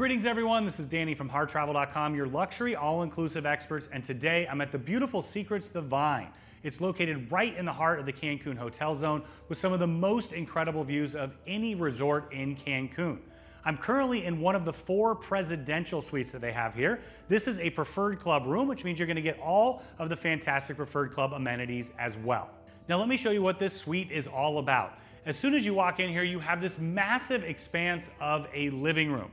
Greetings everyone, this is Danny from harrtravel.com, your luxury all-inclusive experts, and today I'm at the beautiful Secrets The Vine. It's located right in the heart of the Cancun hotel zone with some of the most incredible views of any resort in Cancun. I'm currently in one of the 4 presidential suites that they have here. This is a preferred club room, which means you're going to get all of the fantastic preferred club amenities as well. Now let me show you what this suite is all about. As soon as you walk in here, you have this massive expanse of a living room.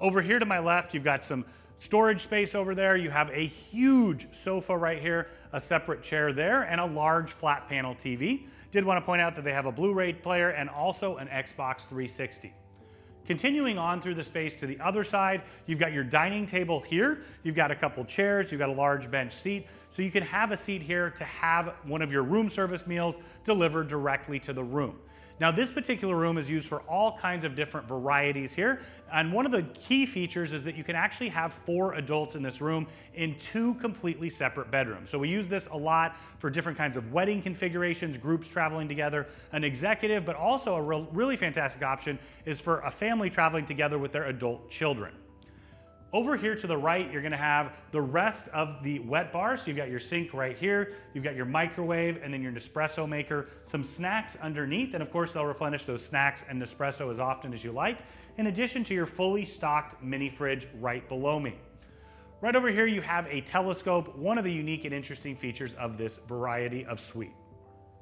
Over here to my left, you've got some storage space over there. You have a huge sofa right here, a separate chair there, and a large flat panel TV. Did want to point out that they have a Blu-ray player and also an Xbox 360. Continuing on through the space to the other side, you've got your dining table here. You've got a couple chairs, you've got a large bench seat, so you can have a seat here to have one of your room service meals delivered directly to the room. Now this particular room is used for all kinds of different varieties here, and one of the key features is that you can actually have 4 adults in this room in 2 completely separate bedrooms. So we use this a lot for different kinds of wedding configurations, groups traveling together, an executive, but also a really fantastic option is for a family traveling together with their adult children. Over here to the right, you're gonna have the rest of the wet bar. So you've got your sink right here, you've got your microwave, and then your Nespresso maker, some snacks underneath, and of course they'll replenish those snacks and Nespresso as often as you like, in addition to your fully stocked mini fridge right below me. Right over here you have a telescope, one of the unique and interesting features of this variety of suite.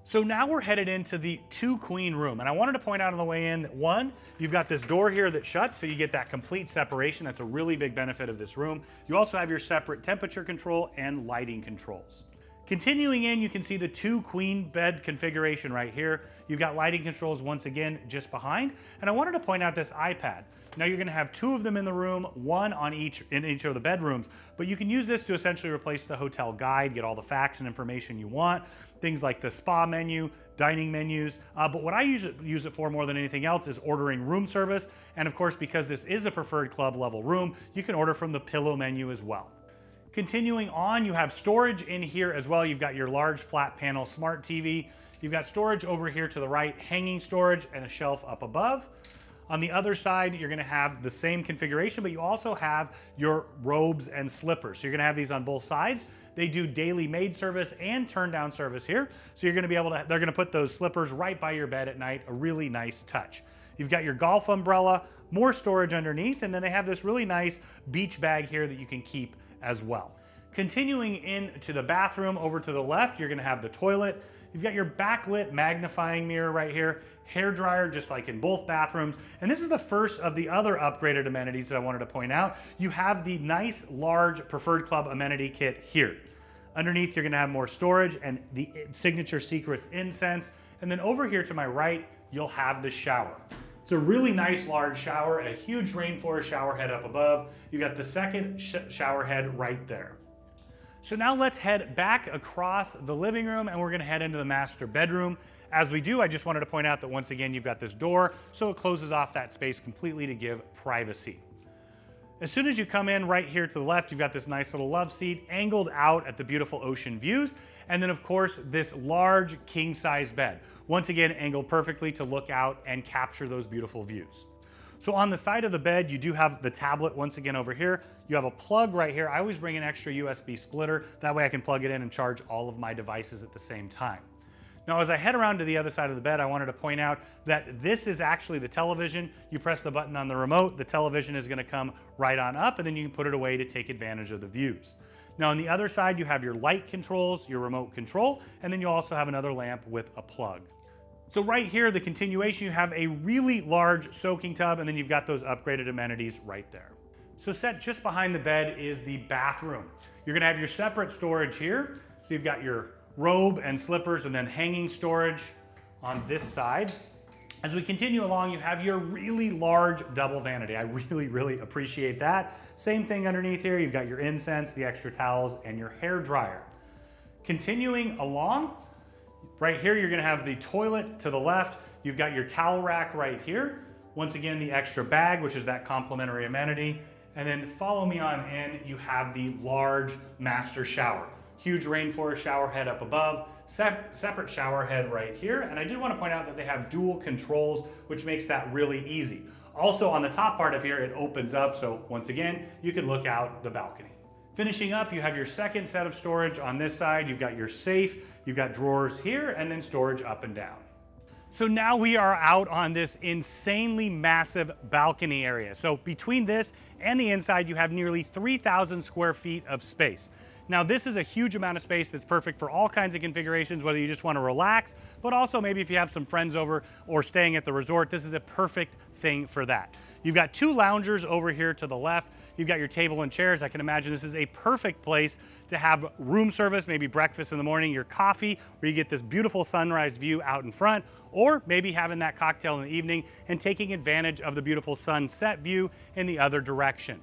So now we're headed into the 2-queen room, and I wanted to point out on the way in that 1, you've got this door here that shuts, so you get that complete separation. That's a really big benefit of this room. You also have your separate temperature control and lighting controls. Continuing in, you can see the 2-queen bed configuration right here. You've got lighting controls once again just behind, and I wanted to point out this iPad. Now you're gonna have 2 of them in the room, 1 on in each of the bedrooms, but you can use this to essentially replace the hotel guide, get all the facts and information you want, things like the spa menu, dining menus, but what I use it for more than anything else is ordering room service, and of course because this is a preferred club level room, you can order from the pillow menu as well. Continuing on, you have storage in here as well. You've got your large flat panel smart TV, you've got storage over here to the right, hanging storage, and a shelf up above. On the other side, you're gonna have the same configuration, but you also have your robes and slippers. So you're gonna have these on both sides. They do daily maid service and turn down service here. So you're gonna be able to, they're gonna put those slippers right by your bed at night, a really nice touch. You've got your golf umbrella, more storage underneath, and then they have this really nice beach bag here that you can keep as well. Continuing into the bathroom, over to the left, you're gonna have the toilet. You've got your backlit magnifying mirror right here, hair dryer just like in both bathrooms. And this is the first of the other upgraded amenities that I wanted to point out. You have the nice large preferred club amenity kit here. Underneath you're gonna have more storage and the signature Secrets incense. And then over here to my right, you'll have the shower. It's a really nice large shower, a huge rainforest shower head up above. You've got the second shower head right there. So now let's head back across the living room and we're gonna head into the master bedroom. As we do, I just wanted to point out that once again, you've got this door, so it closes off that space completely to give privacy. As soon as you come in right here to the left, you've got this nice little love seat angled out at the beautiful ocean views. And then of course, this large king size bed. Once again, angled perfectly to look out and capture those beautiful views. So on the side of the bed, you do have the tablet once again over here. You have a plug right here. I always bring an extra USB splitter. That way I can plug it in and charge all of my devices at the same time. Now, as I head around to the other side of the bed, I wanted to point out that this is actually the television. You press the button on the remote, the television is gonna come right on up, and then you can put it away to take advantage of the views. Now, on the other side, you have your light controls, your remote control, and then you also have another lamp with a plug. So right here, the continuation, you have a really large soaking tub, and then you've got those upgraded amenities right there. So set just behind the bed is the bathroom. You're gonna have your separate storage here. So you've got your robe and slippers and then hanging storage on this side. As we continue along, you have your really large double vanity. I really appreciate that. Same thing underneath here. You've got your incense, the extra towels, and your hair dryer. Continuing along, right here, you're gonna have the toilet to the left. You've got your towel rack right here. Once again, the extra bag, which is that complimentary amenity. And then follow me on in, you have the large master shower. Huge rainforest shower head up above, separate shower head right here. And I did want to point out that they have dual controls, which makes that really easy. Also on the top part of here, it opens up, so once again, you can look out the balcony. Finishing up, you have your second set of storage on this side. You've got your safe, you've got drawers here, and then storage up and down. So now we are out on this insanely massive balcony area. So between this and the inside, you have nearly 3,000 square feet of space. Now this is a huge amount of space that's perfect for all kinds of configurations, whether you just want to relax, but also maybe if you have some friends over or staying at the resort, this is a perfect thing for that. You've got two loungers over here to the left. You've got your table and chairs. I can imagine this is a perfect place to have room service, maybe breakfast in the morning, your coffee, where you get this beautiful sunrise view out in front, or maybe having that cocktail in the evening and taking advantage of the beautiful sunset view in the other direction.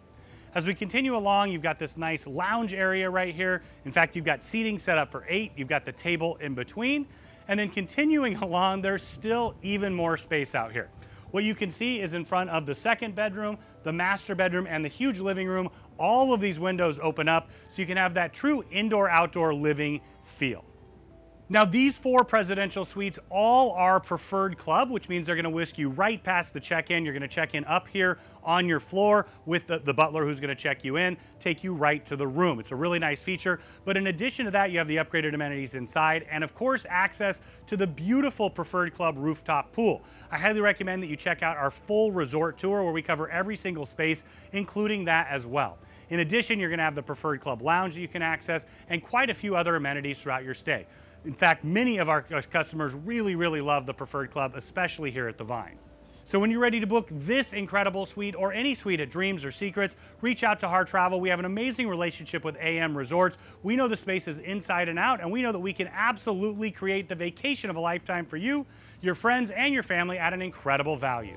As we continue along, you've got this nice lounge area right here. In fact, you've got seating set up for 8. You've got the table in between. And then continuing along, there's still even more space out here. What you can see is in front of the second bedroom, the master bedroom, and the huge living room, all of these windows open up so you can have that true indoor-outdoor living feel. Now these 4 presidential suites all are preferred club, which means they're going to whisk you right past the check-in. You're going to check in up here on your floor with the butler who's going to check you in, take you right to the room. It's a really nice feature, but in addition to that, you have the upgraded amenities inside and of course access to the beautiful preferred club rooftop pool. I highly recommend that you check out our full resort tour where we cover every single space, including that as well. In addition, you're going to have the preferred club lounge that you can access and quite a few other amenities throughout your stay. In fact, many of our customers really love the Preferred Club, especially here at the Vine. So when you're ready to book this incredible suite or any suite at Dreams or Secrets, reach out to Harr Travel. We have an amazing relationship with AM Resorts. We know the spaces inside and out, and we know that we can absolutely create the vacation of a lifetime for you, your friends, and your family at an incredible value.